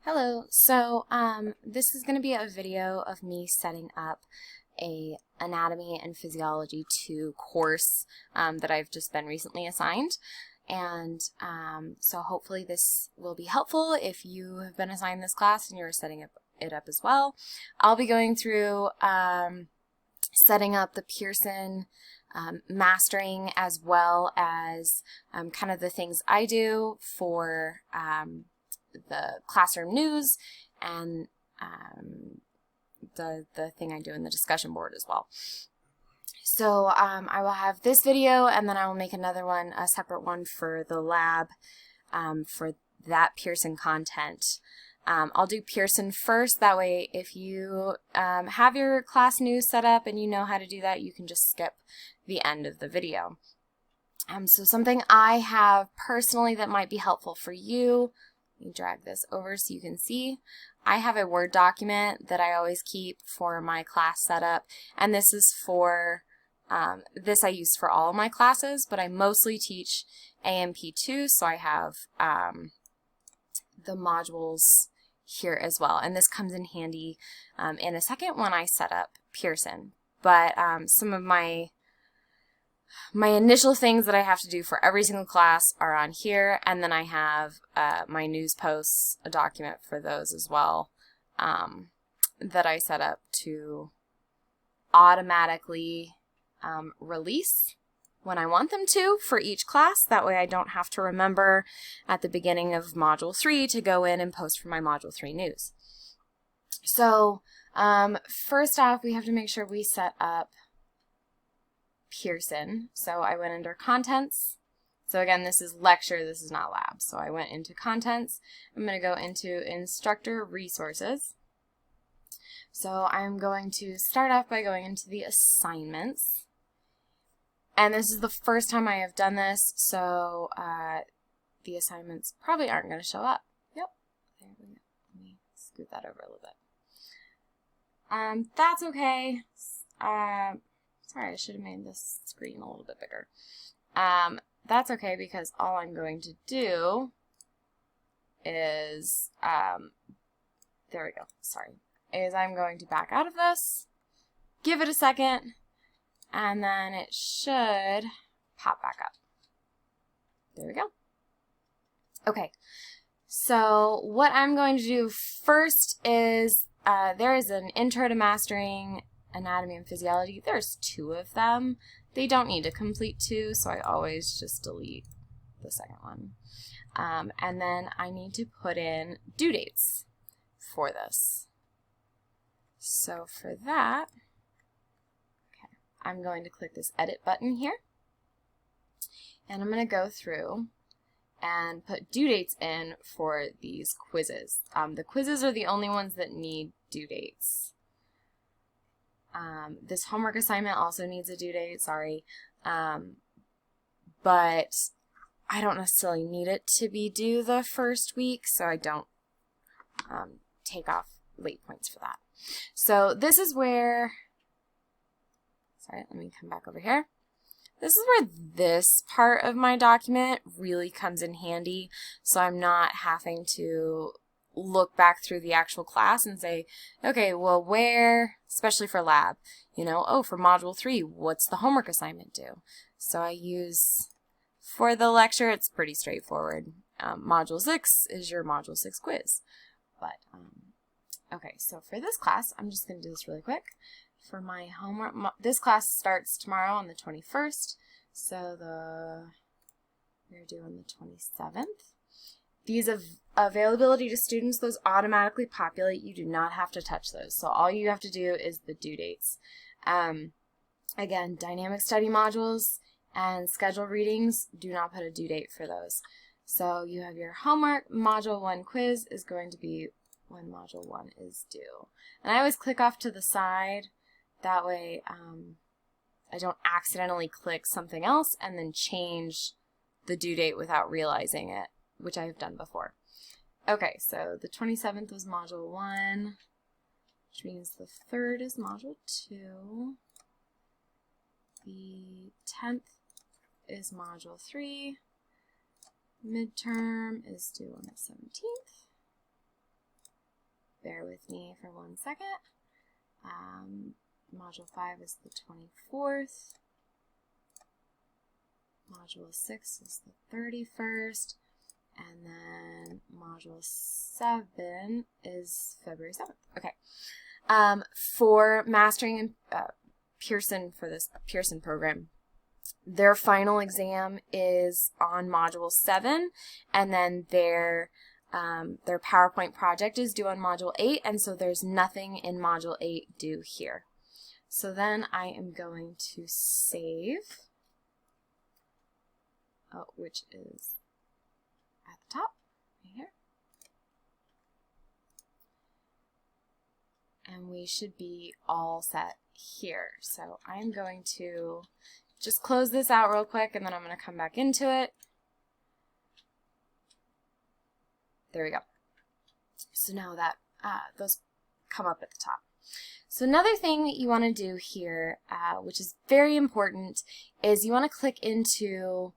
Hello, so this is going to be a video of me setting up a Anatomy and Physiology 2 course that I've just been recently assigned. And so hopefully this will be helpful if you have been assigned this class and you're setting it up as well. I'll be going through setting up the Pearson mastering, as well as kind of the things I do for the classroom news and the thing I do in the discussion board as well. So I will have this video, and then I will make another one, a separate one for the lab for that Pearson content. I'll do Pearson first, that way if you have your class news set up and you know how to do that, you can just skip the end of the video. So something I have personally that might be helpful for you, let me drag this over so you can see. I have a Word document that I always keep for my class setup, and this is for, this I use for all of my classes, but I mostly teach A&PII, so I have the modules here as well, and this comes in handy in a second when I set up Pearson. But some of my initial things that I have to do for every single class are on here, and then I have my news posts, a document for those as well, that I set up to automatically release when I want them to for each class. That way I don't have to remember at the beginning of Module 3 to go in and post for my Module 3 news. So first off, we have to make sure we set up Pearson. So I went under Contents. So again, this is lecture, this is not lab. So I went into Contents. I'm going to go into Instructor Resources. So I'm going to start off by going into the assignments. And this is the first time I have done this, so the assignments probably aren't going to show up. Yep. There we go. Let me scoot that over a little bit. That's okay. Sorry, I should have made this screen a little bit bigger. That's okay, because all I'm going to do is, there we go, sorry, is I'm going to back out of this, give it a second, and then it should pop back up. There we go. Okay, so what I'm going to do first is, there is an Intro to Mastering Anatomy and Physiology. There's 2 of them. They don't need to complete 2, so I always just delete the second one. And then I need to put in due dates for this. So for that, okay, I'm going to click this edit button here, and I'm going to go through and put due dates in for these quizzes. The quizzes are the only ones that need due dates. This homework assignment also needs a due date, sorry, but I don't necessarily need it to be due the first week, so I don't take off late points for that. So this is where, sorry, let me come back over here. This is where this part of my document really comes in handy, so I'm not having to look back through the actual class and say, okay, well, where, especially for lab, you know, oh, for Module 3, what's the homework assignment do? So I use, for the lecture, it's pretty straightforward. Module 6 is your Module 6 quiz. But, okay, so for this class, I'm just going to do this really quick. For my homework, this class starts tomorrow on the 21st, so we're doing the 27th. These availability to students, those automatically populate. You do not have to touch those. So all you have to do is the due dates. Again, dynamic study modules and schedule readings, do not put a due date for those. So you have your homework. Module 1 quiz is going to be when Module 1 is due. And I always click off to the side. That way I don't accidentally click something else and then change the due date without realizing it, which I have done before. Okay, so the 27th was Module 1, which means the 3rd is Module 2. The 10th is Module 3. Midterm is due on the 17th. with me for 1 second. Module 5 is the 24th. Module 6 is the 31st. And then Module 7 is February 7th. Okay. For mastering Pearson, for this Pearson program, their final exam is on Module 7, and then their PowerPoint project is due on Module 8, and so there's nothing in Module 8 due here. So then I am going to save, which is at the top, right here. And we should be all set here. So I'm going to just close this out real quick, and then I'm going to come back into it. There we go. So now that those come up at the top. So another thing that you want to do here, which is very important, is you want to click into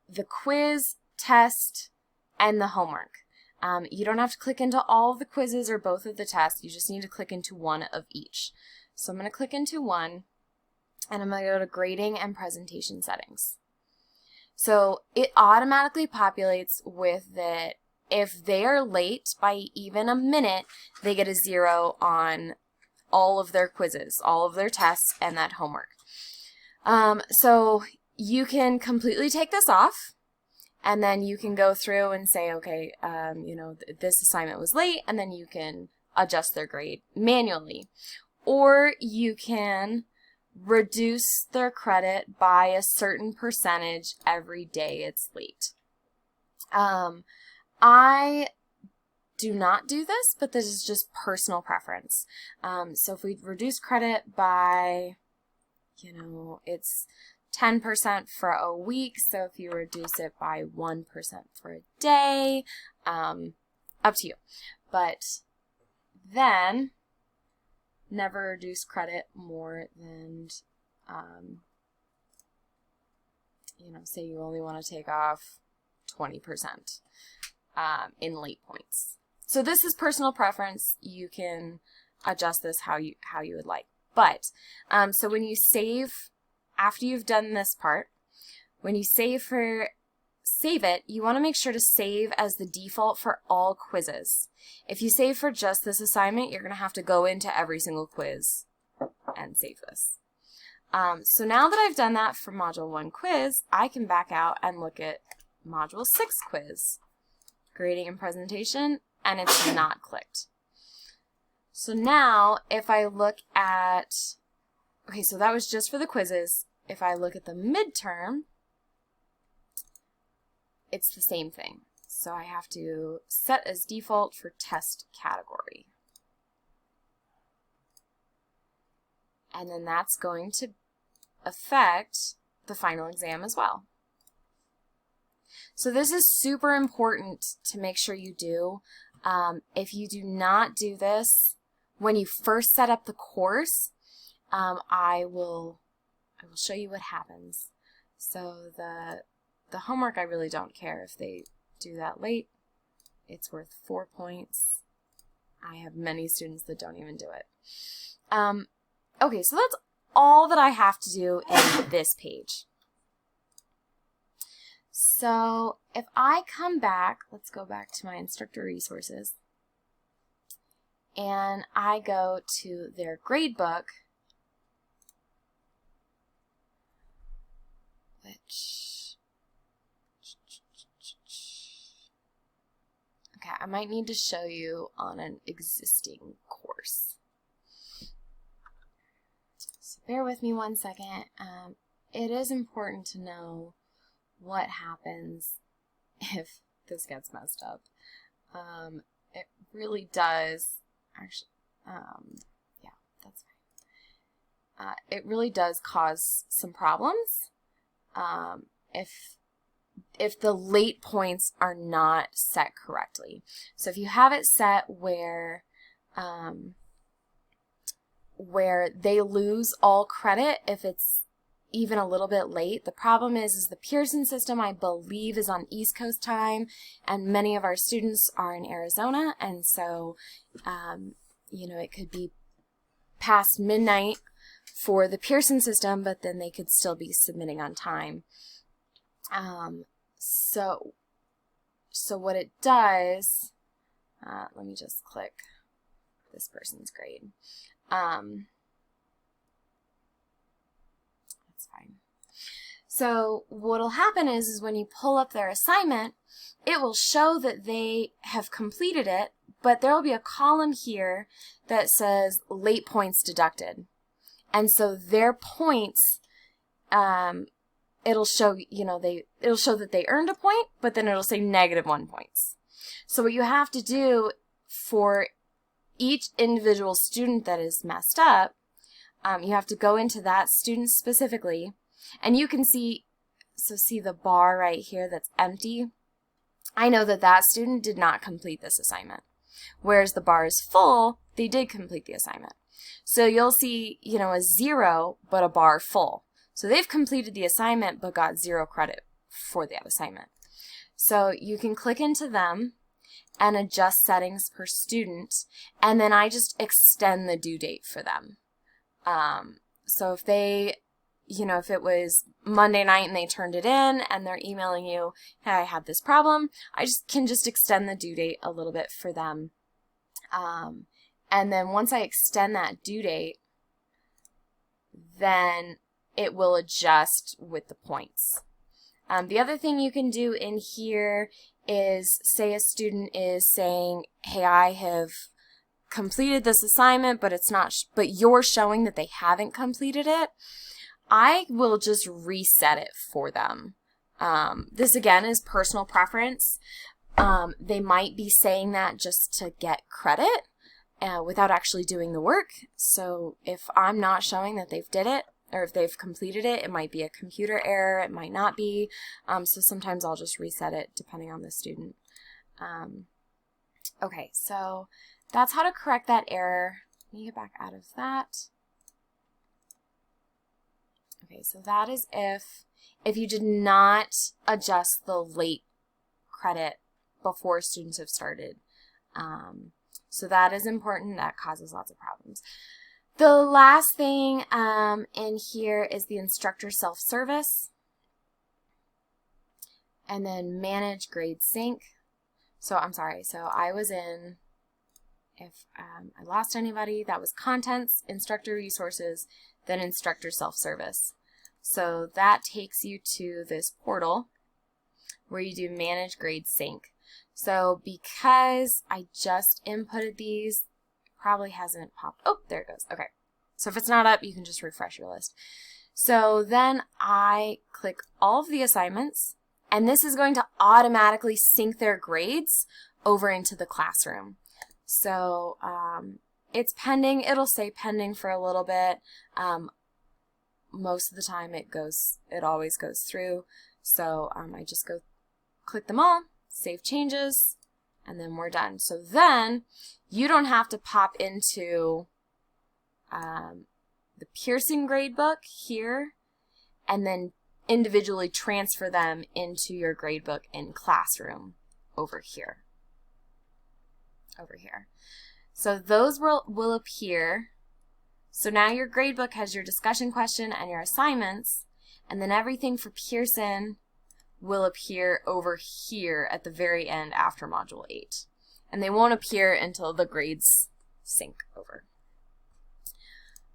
the quiz, test, and the homework. You don't have to click into all of the quizzes or both of the tests. You just need to click into one of each. So I'm going to click into one, and I'm going to go to grading and presentation settings. So it automatically populates with that if they are late by even a minute, they get a 0 on all of their quizzes, all of their tests, and that homework. So you can completely take this off, and then you can go through and say, okay, you know, this assignment was late, and then you can adjust their grade manually. Or you can reduce their credit by a certain percentage every day it's late. I do not do this, but this is just personal preference. So if we reduce credit by, you know, it's 10% for a week, so if you reduce it by 1% for a day, up to you. But then never reduce credit more than, you know, say you only want to take off 20% in late points. So this is personal preference. You can adjust this how you would like. But so when you save, after you've done this part, when you save it, you want to make sure to save as the default for all quizzes. If you save for just this assignment, you're going to have to go into every single quiz and save this. So now that I've done that for Module 1 quiz, I can back out and look at Module 6 quiz, grading and presentation, and it's not clicked. So now if I look at, okay, so that was just for the quizzes. If I look at the midterm, it's the same thing. So I have to set as default for test category. And then that's going to affect the final exam as well. So this is super important to make sure you do. If you do not do this, when you first set up the course, I will show you what happens. So the homework, I really don't care if they do that late. It's worth 4 points. I have many students that don't even do it. Okay, so that's all that I have to do in this page. So if I come back, let's go back to my instructor resources, and I go to their gradebook, which, okay, I might need to show you on an existing course. So bear with me 1 second. It is important to know what happens if this gets messed up. It really does, actually, yeah, that's fine. It really does cause some problems if the late points are not set correctly. So if you have it set where they lose all credit if even a little bit late. The problem is the Pearson system, I believe, is on East Coast time, and many of our students are in Arizona, and so, you know, it could be past midnight for the Pearson system, but then they could still be submitting on time. So what it does, let me just click this person's grade. That's fine. So what'll happen is when you pull up their assignment, it will show that they have completed it, but there will be a column here that says late points deducted. And so their points, it'll show, you know, it'll show that they earned a point, but then it'll say -1 points. So what you have to do for each individual student that is messed up, you have to go into that student specifically, and you can see, so see the bar right here that's empty? I know that that student did not complete this assignment. Whereas the bar is full, they did complete the assignment. So you'll see, you know, a 0, but a bar full. So they've completed the assignment, but got 0 credit for that assignment. So you can click into them and adjust settings per student, and then I just extend the due date for them. So if they, you know, if it was Monday night and they turned it in and they're emailing you, hey, I had this problem, I can just extend the due date a little bit for them. And then once I extend that due date, then it will adjust with the points. The other thing you can do in here is, say a student is saying, hey, I have completed this assignment, but it's not, but you're showing that they haven't completed it. I will just reset it for them. This again is personal preference. They might be saying that just to get credit without actually doing the work. So if I'm not showing that they've did it, or if they've completed it, it might be a computer error, it might not be. So sometimes I'll just reset it depending on the student. Okay, so that's how to correct that error. Let me get back out of that. Okay, so that is if you did not adjust the late credit before students have started. So that is important. That causes lots of problems. The last thing in here is the instructor self-service, and then manage grade sync. So I'm sorry, so I was in, if I lost anybody, that was contents, instructor resources, then instructor self-service. So that takes you to this portal where you do manage grade sync. So because I just inputted these, probably hasn't popped. Oh, there it goes. Okay. So if it's not up, you can just refresh your list. So then I click all of the assignments, and this is going to automatically sync their grades over into the classroom. So it's pending. It'll say pending for a little bit. Most of the time it always goes through. So I just go click them all, save changes, and then we're done. So then you don't have to pop into the Pearson gradebook here and then individually transfer them into your gradebook in Classroom over here. So those will appear. So now your gradebook has your discussion question and your assignments, and then everything for Pearson will appear over here at the very end after Module 8. And they won't appear until the grades sync over.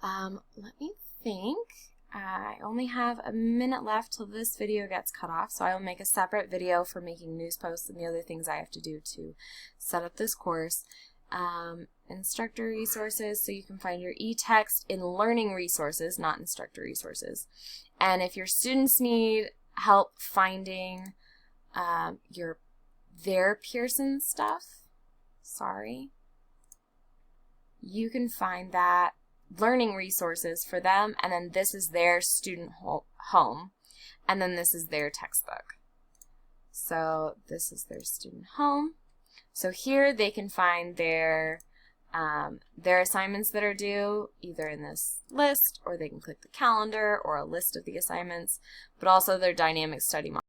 Let me think. I only have a minute left till this video gets cut off, so I will make a separate video for making news posts and the other things I have to do to set up this course. Instructor resources, so you can find your e-text in learning resources, not instructor resources. And if your students need help finding their Pearson stuff, you can find that learning resources for them, and then this is their student home, and then this is their textbook. So this is their student home. So here they can find their their assignments that are due, either in this list, or they can click the calendar or a list of the assignments, but also their dynamic study model.